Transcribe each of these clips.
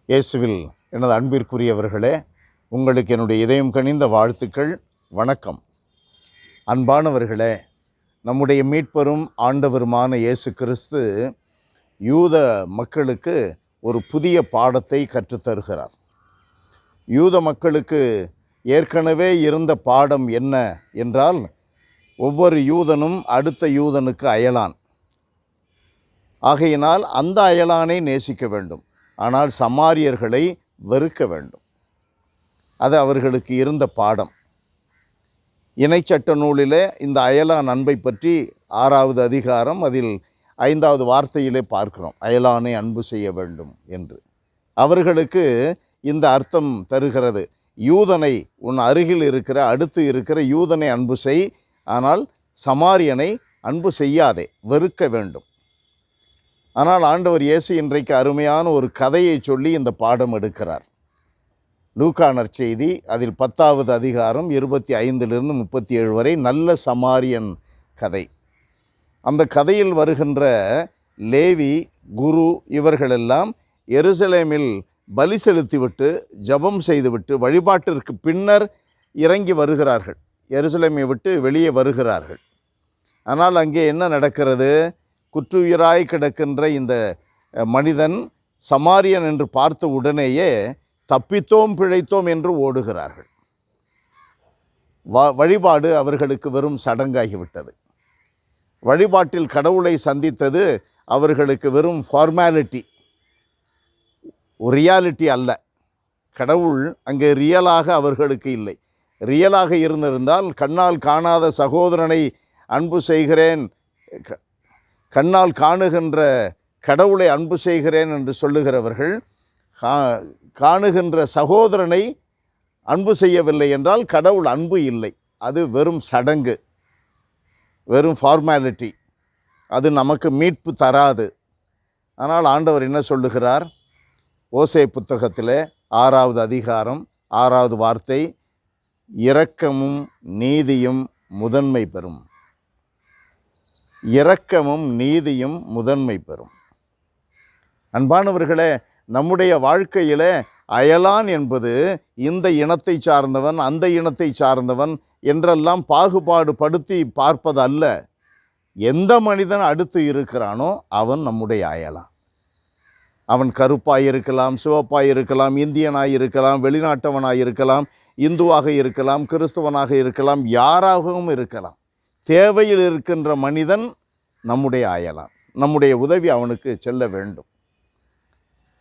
இயேசுவில் எனது அன்பிற்குரியவர்களே, உங்களுக்கு என்னுடைய இதயம் கனிந்த வாழ்த்துக்கள். வணக்கம். அன்பானவர்களே, நம்முடைய மீட்பரும் ஆண்டவருமான இயேசு கிறிஸ்து யூத மக்களுக்கு ஒரு புதிய பாடத்தை கற்றுத்தருகிறார். யூத மக்களுக்கு ஏற்கனவே இருந்த பாடம் என்ன என்றால், ஒவ்வொரு யூதனும் அடுத்த யூதனுக்கு அயலான். ஆகையினால் அந்த அயலானை நேசிக்க வேண்டும், ஆனால் சமாரியர்களை வெறுக்க வேண்டும். அது அவர்களுக்கு இருந்த பாடம். இணைச்சட்ட நூலிலே இந்த அயலான் அன்பை பற்றி 6வது அதிகாரம் அதில் 5வது வார்த்தையிலே பார்க்கிறோம், அயலானை அன்பு செய்ய வேண்டும் என்று. அவர்களுக்கு இந்த அர்த்தம் தருகிறது, யூதனை, உன் அருகில் இருக்கிற அடுத்து இருக்கிற யூதனை அன்பு செய், ஆனால் சமாரியனை அன்பு செய்யாதே, வெறுக்க வேண்டும். ஆனால் ஆண்டவர் இயேசு இன்றைக்கு அருமையான ஒரு கதையை சொல்லி இந்த பாடம் எடுக்கிறார். லூக்கா நற்செய்தி அதில் 10வது அதிகாரம் 25லிருந்து 37 வரை நல்ல சமாரியன் கதை. அந்த கதையில் வருகின்ற லேவி, குரு இவர்களெல்லாம் எருசலேமில் பலி செலுத்திவிட்டு ஜெபம் செய்துவிட்டு வழிபாட்டிற்கு பின்னர் இறங்கி வருகிறார்கள், எருசலேமை விட்டு வெளியே வருகிறார்கள். ஆனால் அங்கே என்ன நடக்கிறது? குற்றுயிராய் கிடக்கின்ற இந்த மனிதன் சமாரியன் என்று பார்த்த உடனேயே தப்பித்தோம் பிழைத்தோம் என்று ஓடுகிறார்கள். வழிபாடு அவர்களுக்கு வெறும் சடங்காகிவிட்டது. வழிபாட்டில் கடவுளை சந்தித்தது அவர்களுக்கு வெறும் ஃபார்மாலிட்டி, ரியாலிட்டி அல்ல. கடவுள் அங்கே ரியலாக அவர்களுக்கு இல்லை. ரியலாக இருந்திருந்தால் கண்ணால் காணாத சகோதரனை அன்பு செய்கிறேன், கண்ணால் காணுகின்ற கடவுளை அன்பு செய்கிறேன் என்று சொல்லுகிறவர்கள் காணுகின்ற சகோதரனை அன்பு செய்யவில்லை என்றால் கடவுள் அன்பு இல்லை. அது வெறும் சடங்கு, வெறும் ஃபார்மாலிட்டி. அது நமக்கு மீட்பு தராது. ஆனால் ஆண்டவர் என்ன சொல்லுகிறார்? ஓசே புத்தகத்திலே 6வது அதிகாரம் 6வது வார்த்தை, இரக்கமும் நீதியும் முதன்மை பெறும். இரக்கமும் நீதியும் முதன்மை பெறும். அன்பானவர்களே, நம்முடைய வாழ்க்கையில் அயலான் என்பது இந்த இனத்தை சார்ந்தவன் அந்த இனத்தை சார்ந்தவன் என்றெல்லாம் பாகுபாடு படுத்தி பார்ப்பது அல்ல. எந்த மனிதன் அடுத்து இருக்கிறானோ அவன் நம்முடைய அயலான். அவன் கருப்பாய் இருக்கலாம், சிவப்பாய் இருக்கலாம், இந்தியனாய் இருக்கலாம், வெளிநாட்டவனாய் இருக்கலாம், இந்துவாக இருக்கலாம், கிறிஸ்தவனாக இருக்கலாம், யாராகவும் இருக்கலாம். தேவையில் இருக்கின்ற மனிதன் நம்முடைய அயலான். நம்முடைய உதவி அவனுக்கு செல்ல வேண்டும்.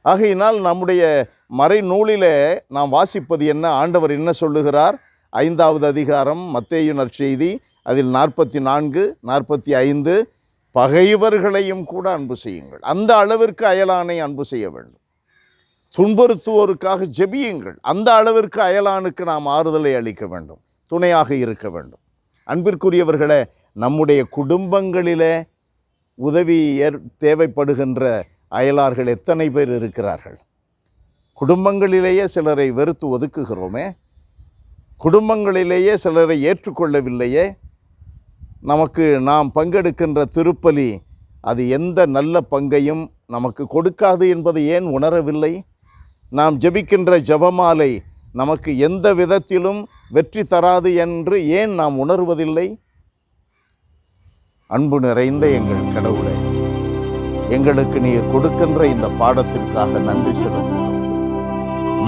ஆகையினால் நம்முடைய மறைநூலிலே நாம் வாசிப்பது என்ன? ஆண்டவர் என்ன சொல்லுகிறார்? 5வது அதிகாரம் மத்தேயு நற்செய்தி அதில் 44, 45, பகைவர்களையும் கூட அன்பு செய்யுங்கள். அந்த அளவிற்கு அயலானை அன்பு செய்ய வேண்டும். துன்புறுத்துவோருக்காக ஜெபியுங்கள். அந்த அளவிற்கு அயலானுக்கு நாம் ஆறுதலை அளிக்க வேண்டும், துணையாக இருக்க வேண்டும். அன்பிற்குரியவர்களே, நம்முடைய குடும்பங்களிலே உதவி தேவைப்படுகின்ற அயலார்கள் எத்தனை பேர் இருக்கிறார்கள்? குடும்பங்களிலேயே சிலரை வெறுத்து ஒதுக்குகிறோமே, குடும்பங்களிலேயே சிலரை ஏற்றுக்கொள்ளவில்லையே. நாம் பங்கெடுக்கின்ற திருப்பலி அது எந்த நல்ல பங்கையும் நமக்கு கொடுக்காது என்பதை ஏன் உணரவில்லை? நாம் ஜெபிக்கின்ற ஜெபமாலை நமக்கு எந்த விதத்திலும் வெற்றி தராது என்று ஏன் நாம் உணர்வதில்லை? அன்பு நிறைந்த எங்கள் கடவுளே, எங்களுக்கு நீர் கொடுக்கின்ற இந்த பாடத்திற்காக நன்றி செலுத்துகிறோம்.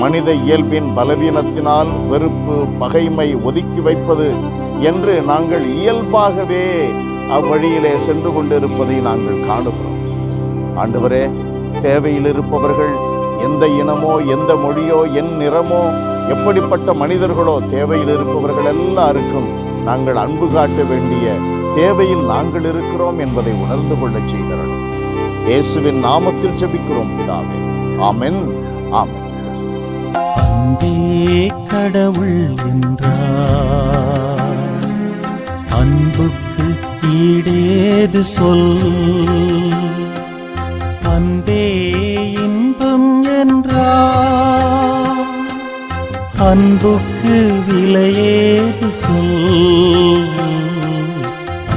மனித இயல்பின் பலவீனத்தினால் வெறுப்பு, பகைமை, ஒதுக்கி வைப்பது என்று நாங்கள் இயல்பாகவே அவ்வழியிலே சென்று கொண்டிருப்பதை நாங்கள் காணுகிறோம். ஆண்டவரே, தேவையில் இருப்பவர்கள் எந்த இனமோ, எந்த மொழியோ, என் நிறமோ, எப்படிப்பட்ட மனிதர்களோ, தேவையில் இருப்பவர்கள் எல்லாருக்கும் நாங்கள் அன்பு காட்ட வேண்டிய தேவையில் நாங்கள் இருக்கிறோம் என்பதை உணர்ந்து கொள்ளச் செய்தரணும். இயேசுவின் நாமத்தில் ஜெபிக்கிறோம் பிதாவே. ஆமென், ஆமென். அன்பே கடவுள் என்றார், அன்புக்கு ஈடேது சொல். அன்பே இன்பம் என்றார், அன்புக்கு விலையேது சொல்.